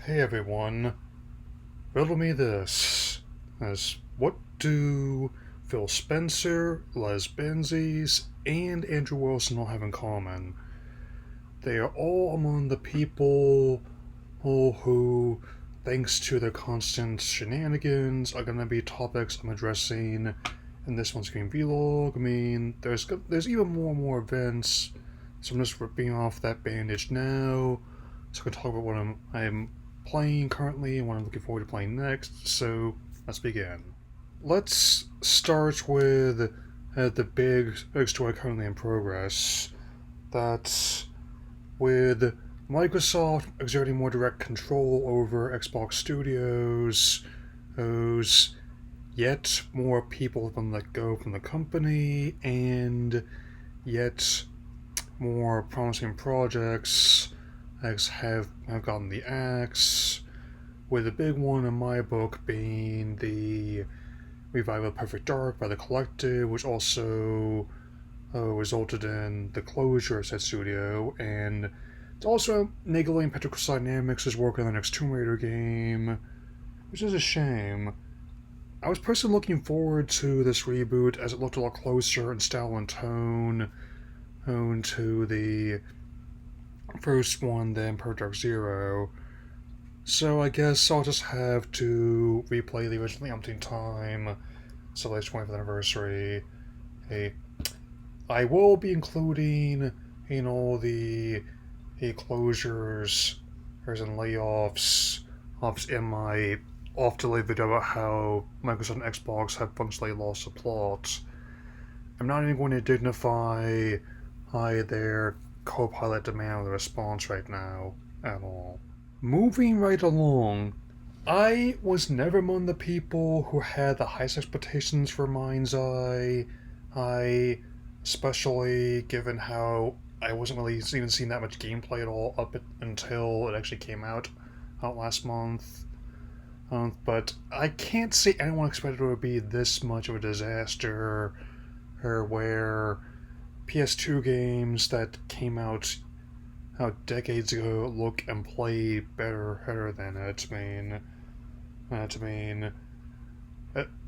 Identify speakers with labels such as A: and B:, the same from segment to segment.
A: Hey everyone, riddle me this. As what do Phil Spencer, Les Benzies, and Andrew Wilson all have in common? They are all among the people who, thanks to their constant shenanigans, are going to be topics I'm addressing in this one's game vlog. I mean, there's even more and more events, so I'm just ripping off that bandage now, so I can talk about what I'm playing currently and what I'm looking forward to playing next. So let's begin. Let's start with the big story currently in progress. That's with Microsoft exerting more direct control over Xbox Studios, whose yet more people have been let go from the company, and yet more promising projects have gotten the axe, with the big one in my book being the revival of Perfect Dark by the Collective, which also resulted in the closure of said studio, and it's also niggling Petrocrystal Dynamics is working on the next Tomb Raider game, which is a shame. I was personally looking forward to this reboot as it looked a lot closer in style and tone to the first one than Perfect Dark Zero. So I guess I'll just have to replay the original umpteen time. So late 20th anniversary. Hey, I will be including, the closures, and layoffs, in my off-delay video about how Microsoft and Xbox have functionally lost the plot. I'm not even going to dignify their co-pilot demand of the response right now at all. Moving right along, I was never among the people who had the highest expectations for Mind's Eye. I, especially given how I wasn't really even seeing that much gameplay at all until it actually came out last month. But I can't say anyone expected it would be this much of a disaster, or where PS2 games that came out decades ago look and play better than it. I mean,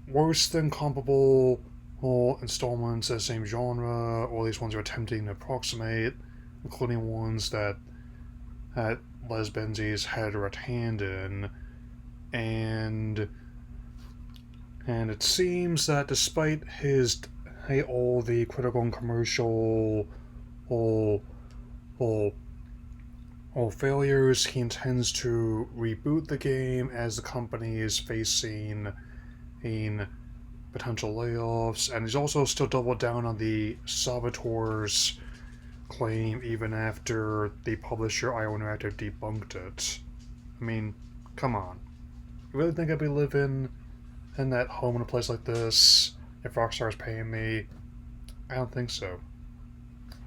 A: worse than comparable installments of the same genre, or these ones are attempting to approximate, including ones that Les Benzies had a direct hand in, and it seems that despite all the critical and commercial all all all failures, he intends to reboot the game as the company is facing in potential layoffs, and he's also still doubled down on the Saboteurs claim even after the publisher IO Interactive debunked it. I mean, come on. You really think I'd be living in that home in a place like this if Rockstar is paying me? I don't think so.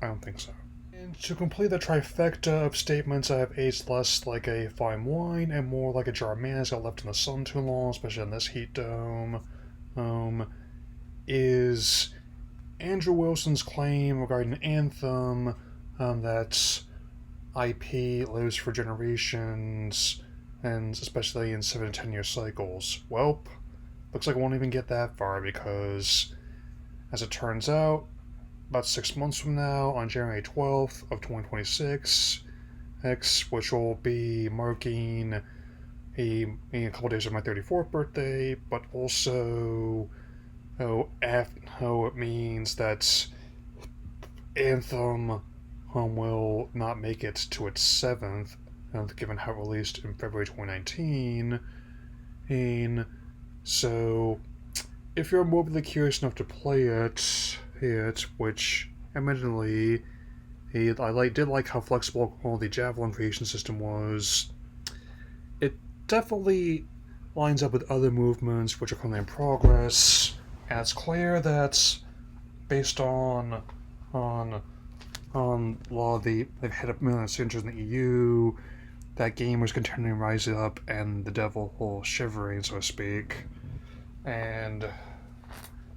A: I don't think so. And to complete the trifecta of statements I have aged less like a fine wine and more like a jar of mayonnaise got left in the sun too long, especially in this heat dome, is Andrew Wilson's claim regarding Anthem, that IP lives for generations, and especially in 7 to 10 year cycles. Welp, looks like I won't even get that far because, as it turns out, about 6 months from now, on January 12th of 2026, which will be marking a couple days of my 34th birthday, but also it means that Anthem will not make it to its 7th, given how it released in February 2019. And so, if you're morbidly curious enough to play it, which admittedly, I did like how flexible all the Javelin creation system was. It definitely lines up with other movements which are currently in progress, and it's clear that based on a lot of they've hit up million signatures in the EU, that gamers continuing rising up and the devil shivering, so to speak. And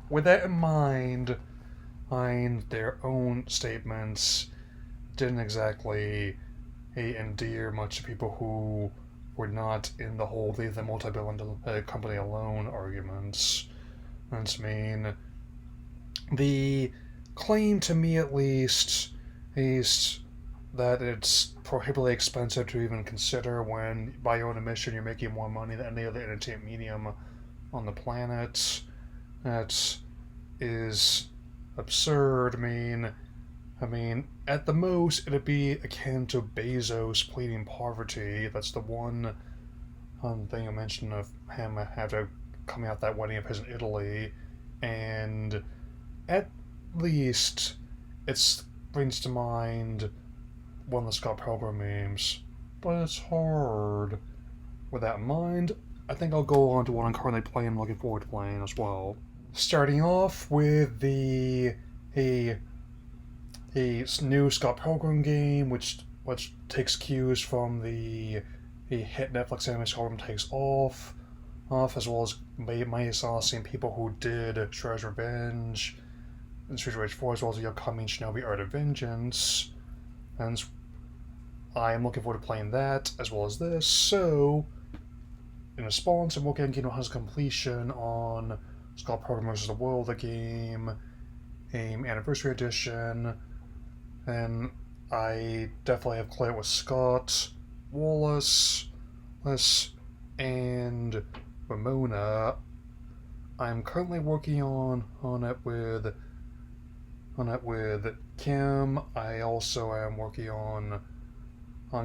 A: with that in mind, their own statements didn't exactly endear much to people who we're not in the whole leave the multi-billion company alone arguments. That's mean. The claim to me, at least, is that it's prohibitively expensive to even consider when, by your own admission, you're making more money than any other entertainment medium on the planet. That is absurd. I mean, at the most, it'd be akin to Bezos pleading poverty. That's the one thing I mentioned of him after coming out that wedding of his in Italy, and at least it brings to mind one of the Scott Pilgrim memes. But it's hard. With that in mind, I think I'll go on to what I'm currently playing and looking forward to playing as well. Starting off with a new Scott Pilgrim game, which takes cues from the hit Netflix anime Scott Pilgrim Takes Off, as well as many same people who did Shredder's Revenge and Street Rage 4, as well as the upcoming Shinobi Art of Vengeance. And I am looking forward to playing that, as well as this. So, in response, I'm working on Kingdom Hearts completion on Scott Pilgrim vs. the World, the game, Anniversary Edition, and I definitely have cleared with Scott, Wallace, and Ramona. I'm currently working on it with Kim. I also am working on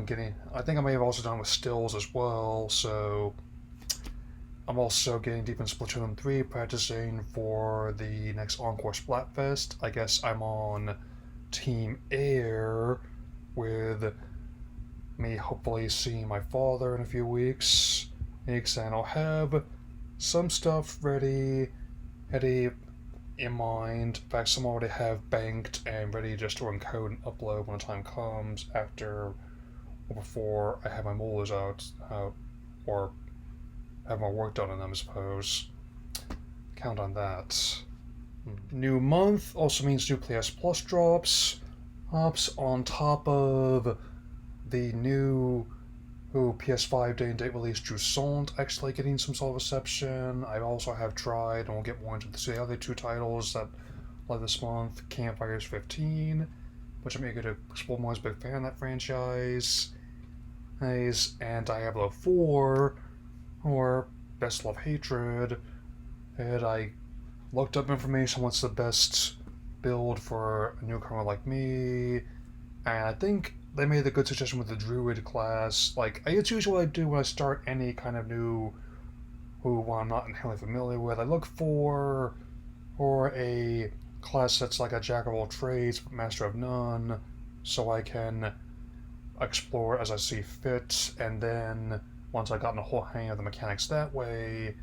A: getting. I think I may have also done with Stills as well. So I'm also getting deep in Splatoon 3, practicing for the next Encore Splatfest. I guess I'm on Team Air, with me hopefully seeing my father in a few weeks. And I'll have some stuff ready in mind. In fact, some already have banked and ready just to encode and upload when the time comes, after or before I have my molars out, or have my work done on them, I suppose. Count on that. New month also means new PS Plus drops on top of the new PS5 day and date release Jusant actually getting some sort of reception. I also have tried, and we'll get more into the other two titles that led this month, Campfires 15, which I'm eager to explore more as a big fan of that franchise, and Diablo 4, or Best Love Hatred, and I looked up information on what's the best build for a newcomer like me, and I think they made a good suggestion with the Druid class. Like, it's usually what I do when I start any kind of new who I'm not inherently familiar with. I look for a class that's like a jack of all trades, but master of none, so I can explore as I see fit, and then once I've gotten a whole hang of the mechanics that way,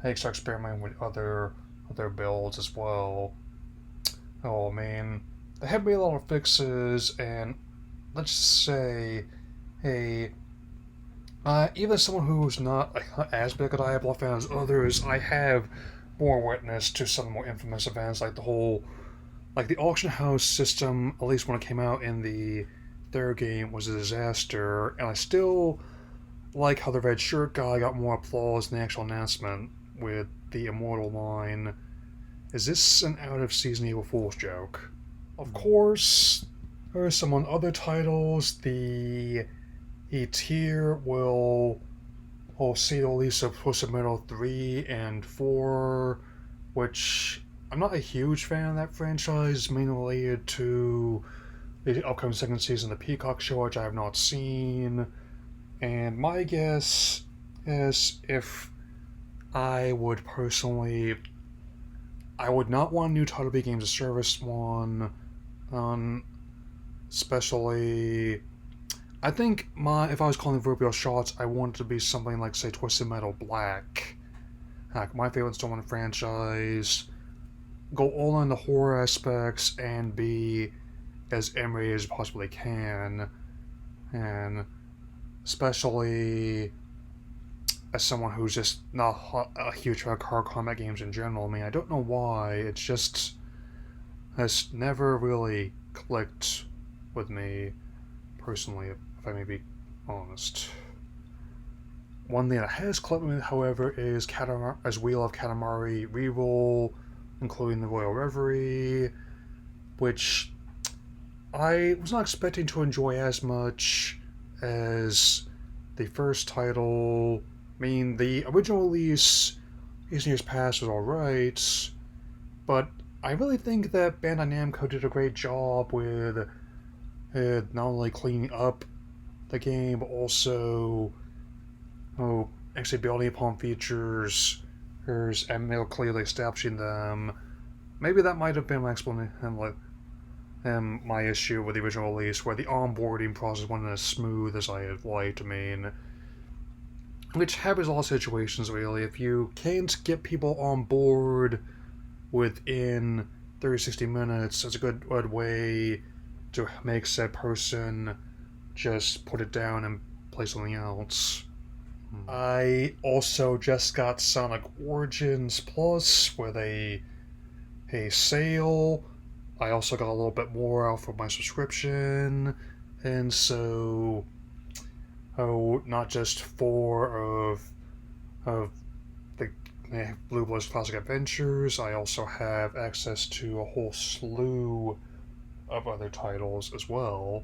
A: I start experimenting with other builds as well. Oh man, they have made a lot of fixes, and let's say, even as someone who's not as big a Diablo fan as others, I have more witness to some more infamous events, like the auction house system, at least when it came out in the third game, was a disaster, and I still like how the red shirt guy got more applause than the actual announcement with the Immortal line, "Is this an out-of-season April Fool's joke?" Of course, there are some on other titles. The E-tier will see the release of Twisted Metal 3 and 4, which I'm not a huge fan of that franchise, mainly related to the upcoming second season of the Peacock Show, which I have not seen. And my guess is, if I would personally, I would not want a new title to be Games of Service one, especially, I think if I was calling proverbial shots, I want it to be something like, say, Twisted Metal Black. Heck, my favorite installment franchise. Go all in the horror aspects and be as M-rated as possibly can. And especially as someone who's just not a huge fan of car combat games in general. I mean, I don't know why. It's just has never really clicked with me personally, if I may be honest. One thing that has clipped me, however, is Wheel of Katamari Reroll, including the Royal Reverie, which I was not expecting to enjoy as much as the first title. I mean, the original release, Years Past, was alright, but I really think that Bandai Namco did a great job with not only cleaning up the game, but also actually building upon features and more clearly establishing them. Maybe that might have been my explanation, my issue with the original release, where the onboarding process wasn't as smooth as I had liked. I mean, which happens in all situations, really. If you can't get people on board within 30 60 minutes, that's a good way to make said person just put it down and play something else. I also just got Sonic Origins Plus with a sale. I also got a little bit more out for my subscription, and so not just four of the Blue Bloods Classic Adventures. I also have access to a whole slew of other titles as well,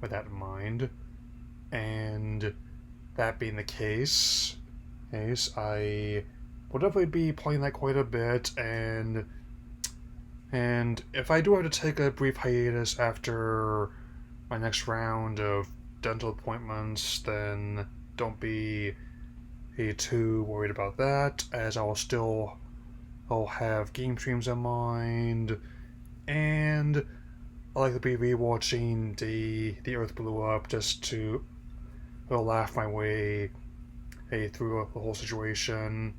A: with that in mind. And that being the case, I will definitely be playing that quite a bit, and if I do have to take a brief hiatus after my next round of dental appointments, then don't be too worried about that, as I'll have game streams in mind, and I like to be rewatching the Earth Blew Up just to laugh my way through the whole situation.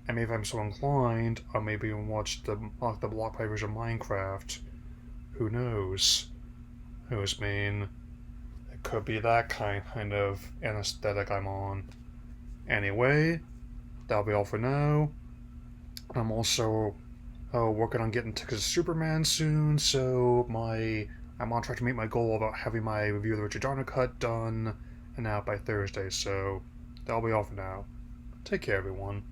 A: And maybe if I'm so inclined, I'll maybe even watch the block play version of Minecraft. Who knows? Who's mean? It could be that kind of anesthetic I'm on. Anyway, that'll be all for now. I'm also working on getting tickets to Superman soon, so I'm on track to meet my goal about having my review of the Richard Donner cut done and out by Thursday, so that'll be all for now. Take care, everyone.